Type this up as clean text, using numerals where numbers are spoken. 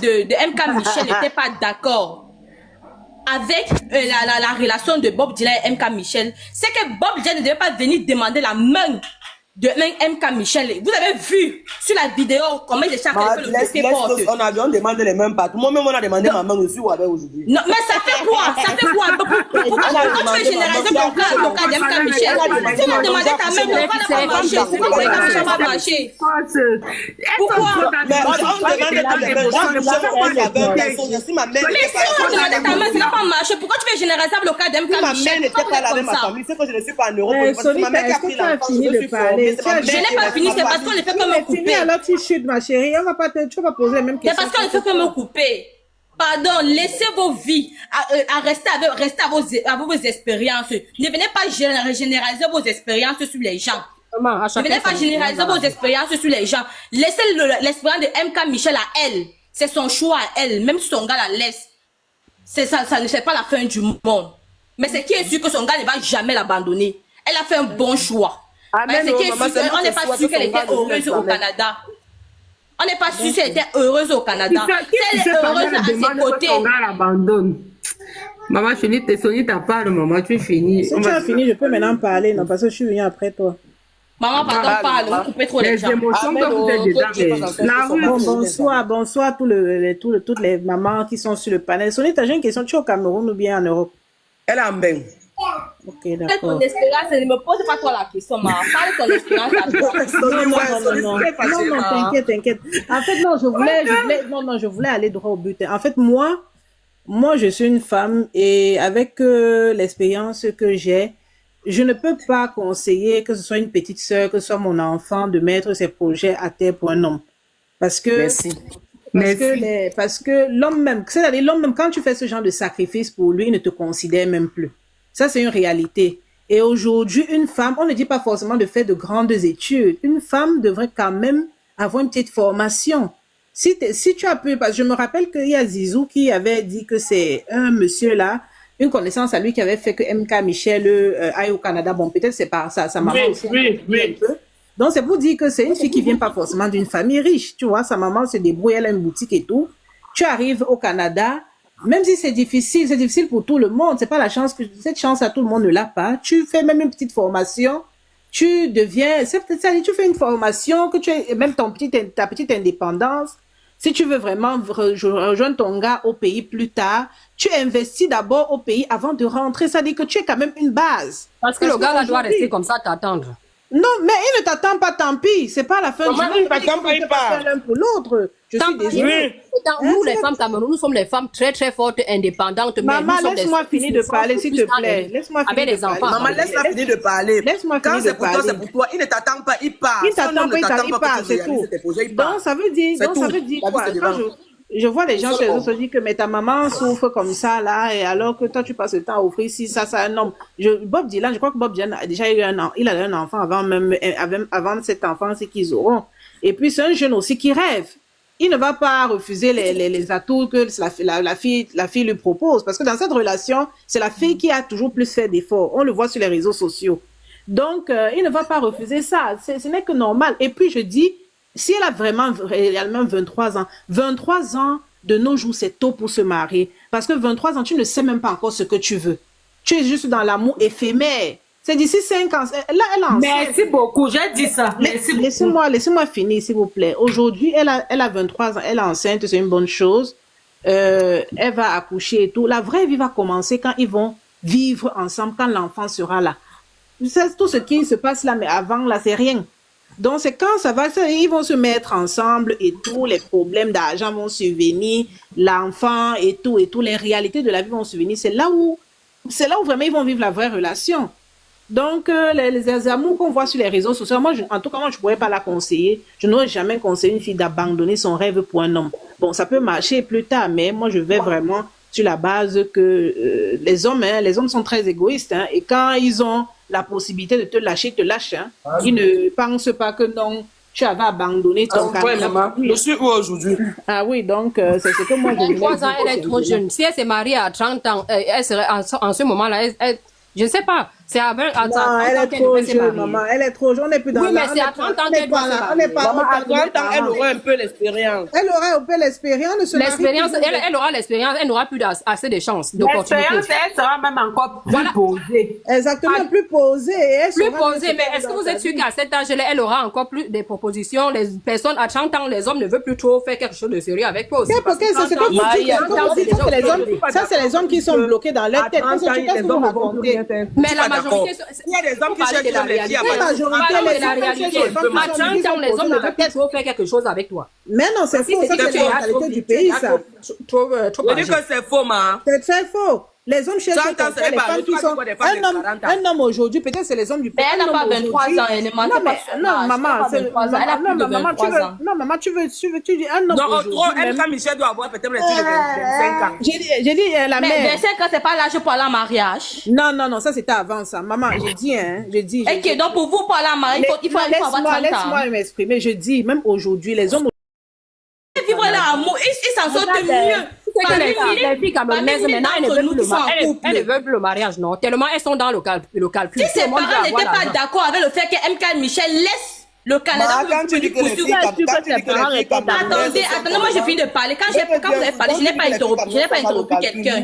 de MK Michel n'était pas d'accord avec la relation de Bob Dylan et MK Michel, c'est que Bob Dylan ne devait pas venir demander la main de MK Michel. Vous avez vu sur la vidéo comment il cherche le côté porte. On demande les mêmes partout. Moi-même, on a demandé ma main aussi aujourd'hui. Non, mais ça fait quoi? Ça fait quoi? Pourquoi tu veux généraliser ton cas d'MK Michel? Si on a demandé ta main, on va pas marcher. Pourquoi ça va marcher? Pourquoi? Mais on demandé ta main, ça n'a pas marché. Pourquoi tu veux généraliser le cas d'MK Michel? Ma mère n'était pas là avec ma famille. C'est que je ne suis pas en Europe. Ma mère qui a pris l'enfant, je suis formée. Je n'ai pas fini, c'est parce qu'on ne fait que me couper. Alors tu chutes, ma chérie. On va pas tu vas pas poser les mêmes questions. C'est parce qu'on ne fait que me couper. Pardon, laissez vos vies, restez à vos expériences. Ne venez pas généraliser vos expériences sur les gens. Ne venez pas généraliser vos expériences sur les gens. Laissez l'expérience de MK Michel à elle. C'est son choix à elle. Même si son gars la laisse, ça ne fait pas la fin du monde. Mais c'est qui est sûr que son gars ne va jamais l'abandonner. Elle a fait un bon choix. Mais c'est qui est sûr, on n'est pas sûr qu'elle était heureuse au Canada. On n'est pas sûr qu'elle était heureuse au Canada. Si elle est heureuse à ses côtés. Maman, finis tes sonner ta part, maman, tu finis. Si tu as fini, je peux maintenant parler, non, parce que je suis venue après toi. Maman, pardon, parle, vous coupez trop les gens. Les émotions que vous êtes dedans. Bonsoir, toutes les mamans qui sont sur le panel. Sonny, t'as une question, tu es au Cameroun ou bien en Europe? Elle a un bain. Ok, d'accord. Ton espérance, ne me pose pas toi la question, maman. Parle ton espérance à toi. Non, t'inquiète. En fait, non, je voulais aller droit au but. En fait, moi, je suis une femme et avec l'expérience que j'ai, je ne peux pas conseiller que ce soit une petite sœur, que ce soit mon enfant, de mettre ses projets à terre pour un homme. Parce que, parce que l'homme même, c'est-à-dire l'homme même, quand tu fais ce genre de sacrifice pour lui, il ne te considère même plus. Ça, c'est une réalité. Et aujourd'hui, une femme, on ne dit pas forcément de faire de grandes études. Une femme devrait quand même avoir une petite formation. Si tu as pu, parce que je me rappelle qu'il y a Zizou qui avait dit que c'est un monsieur là, une connaissance à lui qui avait fait que MK Michel aille au Canada. Bon, peut-être c'est par ça, sa maman aussi. Oui. Donc, c'est pour dire que c'est une fille qui vient pas forcément d'une famille riche. Tu vois, sa maman se débrouille, elle a une boutique et tout. Tu arrives au Canada, même si c'est difficile pour tout le monde. C'est pas la chance cette chance à tout le monde ne l'a pas. Tu fais même une petite formation. Tu deviens, c'est peut-être ça, tu fais une formation, que tu aies même ta petite indépendance. Si tu veux vraiment rejoindre ton gars au pays plus tard, tu investis d'abord au pays avant de rentrer. Ça dit que tu es quand même une base. Parce que le gars là doit rester comme ça, t'attendre. Non, mais il ne t'attend pas, tant pis. C'est pas la fin du monde. Il ne t'attend pas, il part. L'un pour l'autre. Je suis désolée. Nous, les femmes camerounaises, nous sommes les femmes très, très fortes, indépendantes. Maman, laisse-moi finir de parler, s'il te plaît. Laisse-moi finir de parler. Maman, laisse-la finir de parler. Laisse-moi finir de parler. Quand c'est pour toi, c'est pour toi. Il ne t'attend pas, il part. Il t'attend pas, il part, c'est tout. Donc, ça veut dire quoi? Je vois les gens sur les réseaux se dire que mais ta maman souffre comme ça là et alors que toi tu passes le temps à offrir si ça un homme. Bob Dylan, je crois que Bob Dylan a déjà eu il a eu un enfant avant cet enfant c'est qu'ils auront. Et puis c'est un jeune aussi qui rêve. Il ne va pas refuser les atouts que la fille lui propose parce que dans cette relation c'est la fille qui a toujours plus fait d'efforts. On le voit sur les réseaux sociaux. Donc il ne va pas refuser ça. Ce n'est que normal. Et puis je dis si elle a vraiment réellement 23 ans de nos jours, c'est tôt pour se marier. Parce que 23 ans, tu ne sais même pas encore ce que tu veux. Tu es juste dans l'amour éphémère. C'est d'ici 5 ans. Là, elle a Merci beaucoup, j'ai dit ça. Laissez-moi finir, s'il vous plaît. Aujourd'hui, elle a 23 ans, elle est enceinte, c'est une bonne chose. Elle va accoucher et tout. La vraie vie va commencer quand ils vont vivre ensemble, quand l'enfant sera là. C'est tout ce qui se passe là, mais avant, là, c'est rien. Donc, c'est quand ils vont se mettre ensemble et tous les problèmes d'argent vont survenir, l'enfant et tout, les réalités de la vie vont survenir. C'est là où vraiment ils vont vivre la vraie relation. Donc, les amours qu'on voit sur les réseaux sociaux, en tout cas, moi, je ne pourrais pas la conseiller. Je n'aurais jamais conseillé une fille d'abandonner son rêve pour un homme. Bon, ça peut marcher plus tard, mais moi, je vais vraiment sur la base que les hommes sont très égoïstes. Hein, et quand ils ont la possibilité de te lâcher, ils te lâchent. Hein. Ils ne pensent pas que non, tu avais abandonné ton carrière. Je suis où aujourd'hui? Ah oui, donc c'est ce que moi je voulais 23 ans, elle est trop jeune. Si elle s'est mariée à 30 ans, elle serait en ce moment-là, je ne sais pas. C'est à 30 Non, elle est trop jeune, maman. Elle est trop jeune. On n'est plus dans Oui, mais on c'est à n'est 30 pas- ans on n'est qu'elle pas doit là. se On n'est marier. pas Maman, à au temps de 30 ans, elle parents. aura un peu l'expérience. Elle aura un peu l'expérience de se marier. L'expérience, elle aura l'expérience, elle n'aura plus assez de chances, d'opportunités. L'expérience, elle sera même encore plus posée. Exactement, plus posée. Et elle Plus saura posée, ce mais qu'elle est-ce que doit vous êtes sûr faire. qu'à cet âge-là, elle aura encore plus de propositions? Les personnes à 30 ans, les hommes ne veulent plus trop faire quelque chose de sérieux avec toi aussi. C'est parce que c'est ce que vous dites. Maïa, Ça, c'est les hommes qui sont bloqués dans leur tête. Qu'est-ce que vous racontez? Mais la d'accord. majorité, Il y a des hommes qui cherchent la les filles à réalité. La majorité, Parlons les de la hommes réalité. cherchent les femmes À qui sont 30 ans, les hommes ne veulent plus posées. trop faire quelque chose avec toi. Mais non, c'est faux. Ça, c'est la mentalité du pays, ça. Trop Je dis que c'est faux, ma. C'est très faux. Les hommes cherchent 30 ans, comme ça, c'est les pas- femmes qui pas sont... quoi des femmes de 40 ans. Un homme aujourd'hui, peut-être c'est les hommes du Mais elle n'a Un homme pas 23 aujourd'hui- ans, elle ne mentait Non, pas mais, sur non, l'âge. maman, Elle n'a pas c'est... 23 ans, elle a plus de maman, 23 ans. non, maman, tu dis un homme Non, aujourd'hui, trop, même- M. Michel doit avoir peut-être les filles de 25 ans. J'ai dit la Mais mère. 25 ans, c'est pas l'âge pour aller en mariage. Non, ça c'était avant ça. Maman, j'ai dit. Ok, donc pour vous, pour aller en mariage, il faut avoir 30 ans. Laisse-moi m'exprimer. Je dis, même aujourd'hui, les hommes... Vivre l'amour, ils s'en sortent mieux. C'est que les filles camerounaises, maintenant, elles ne veulent plus le mariage. Elles ne couple. veulent plus le mariage, non. Tellement elles sont dans le calcul. Si Tout ses le monde veut parents avoir n'étaient pas l'argent. d'accord avec le fait que MK Michel laisse le Canada Ma, quand tu dis que les filles Attendez, moi je finis de parler. Quand vous avez parlé, je n'ai pas interrompu quelqu'un.